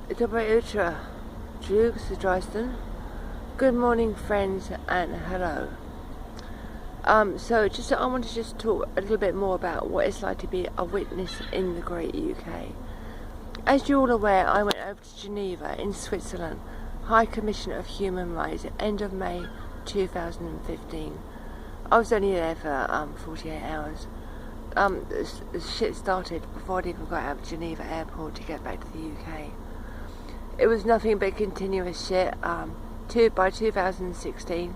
Dobry jutro, Druk z Dresden. Good morning, friends, and hello. I want to just talk a little bit more about what it's like to be a witness in the great UK. As you're all aware, I went over to Geneva in Switzerland, High Commissioner of Human Rights, end of May 2015. I was only there for 48 hours. The shit started before I'd even got out of Geneva airport to get back to the UK. It was nothing but continuous shit. By 2016,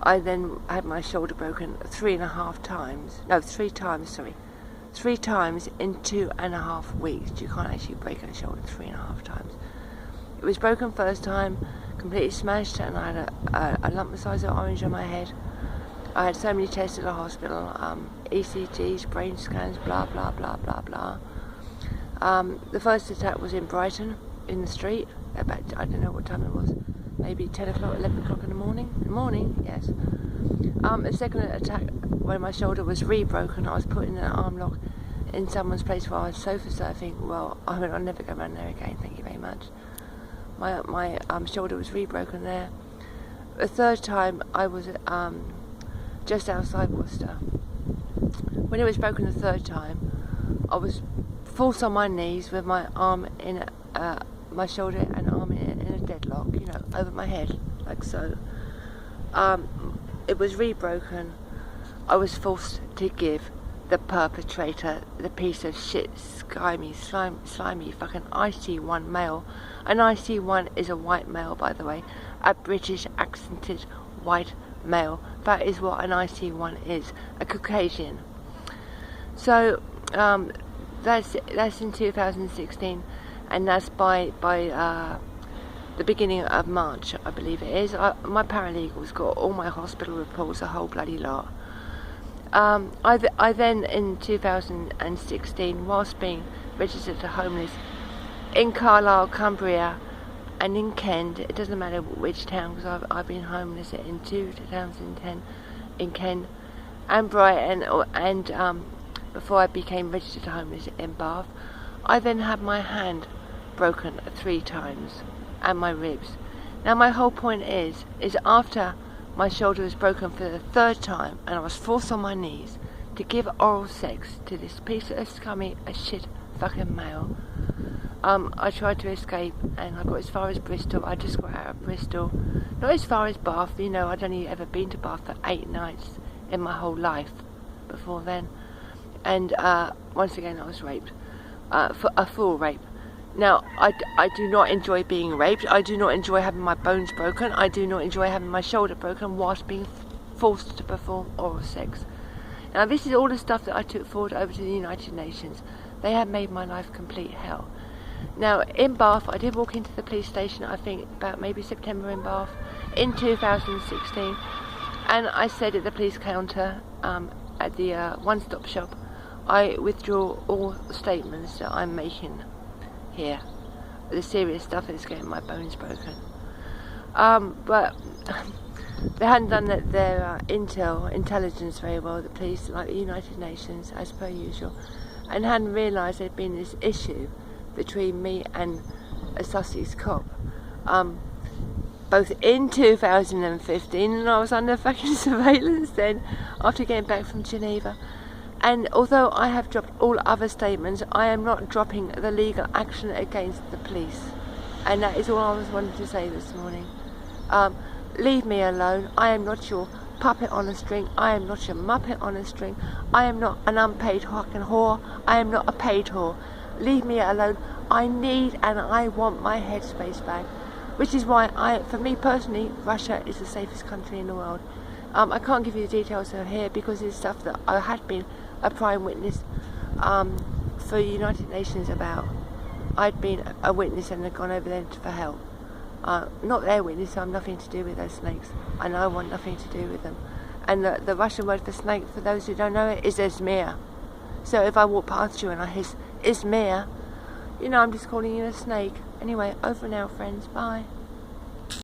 I then had my shoulder broken 3 times in 2.5 weeks. You can't actually break a shoulder 3.5 times. It was broken first time, completely smashed, and I had a lump the size of an orange on my head. I had so many tests at the hospital, ECGs, brain scans, blah blah blah blah blah. The first attack was in Brighton, in the street, about, I don't know what time it was, maybe 10 o'clock, 11 o'clock in the morning, yes. The second attack, when my shoulder was re-broken, I was put in an arm lock in someone's place while I was sofa surfing. Well, I'll never go around there again, thank you very much. My shoulder was re-broken there. The third time, I was just outside Worcester. When it was broken the third time, I was forced on my knees with my arm in my shoulder and arm in a deadlock, over my head, like so. It was re-broken. I was forced to give the perpetrator, the piece of shit, slimy fucking IC1 male. An IC1 is a white male, by the way, a British accented white male. That is what an IC1 is, a Caucasian. So that's in 2016, and that's by the beginning of March, I believe it is. My paralegals got all my hospital reports, a whole bloody lot. I then, in 2016, whilst being registered as homeless in Carlisle, Cumbria, and in Kent, it doesn't matter which town, because I've been homeless in 2010 in Kent and Brighton, and before I became registered homeless in Bath. I then had my hand broken 3 times and my ribs. Now my whole point is after my shoulder was broken for the 3rd time and I was forced on my knees to give oral sex to this piece of scummy as shit fucking male, I tried to escape and I got as far as Bristol. I just got out of Bristol, not as far as Bath. I'd only ever been to Bath for 8 nights in my whole life before then, and once again I was raped, for a full rape. Now I do not enjoy being raped. I do not enjoy having my bones broken. I do not enjoy having my shoulder broken whilst being forced to perform oral sex. Now this is all the stuff that I took forward over to the United Nations. They have made my life complete hell. Now in Bath, I did walk into the police station, I think about maybe September in Bath, in 2016, and I said at the police counter, at the one-stop shop, I withdraw all statements that I'm making here. The serious stuff is getting my bones broken. But they hadn't done their intelligence very well, the police, like the United Nations, as per usual, and hadn't realised there'd been this issue between me and a Sussex cop, both in 2015, and I was under fucking surveillance then, after getting back from Geneva. And although I have dropped all other statements, I am not dropping the legal action against the police. And that is all I was wanting to say this morning. Leave me alone. I am not your puppet on a string. I am not your muppet on a string. I am not an unpaid fucking whore. I am not a paid whore. Leave me alone. I need and I want my headspace back. Which is why for me personally, Russia is the safest country in the world. I can't give you the details of here because it's stuff that I had been a prime witness for United Nations about. I'd been a witness and had gone over there for help. Not their witness, so I'm nothing to do with those snakes, and I want nothing to do with them. And the Russian word for snake, for those who don't know it, is Izmir. So if I walk past you and I hiss Izmir, I'm just calling you a snake. Anyway, over now, friends. Bye.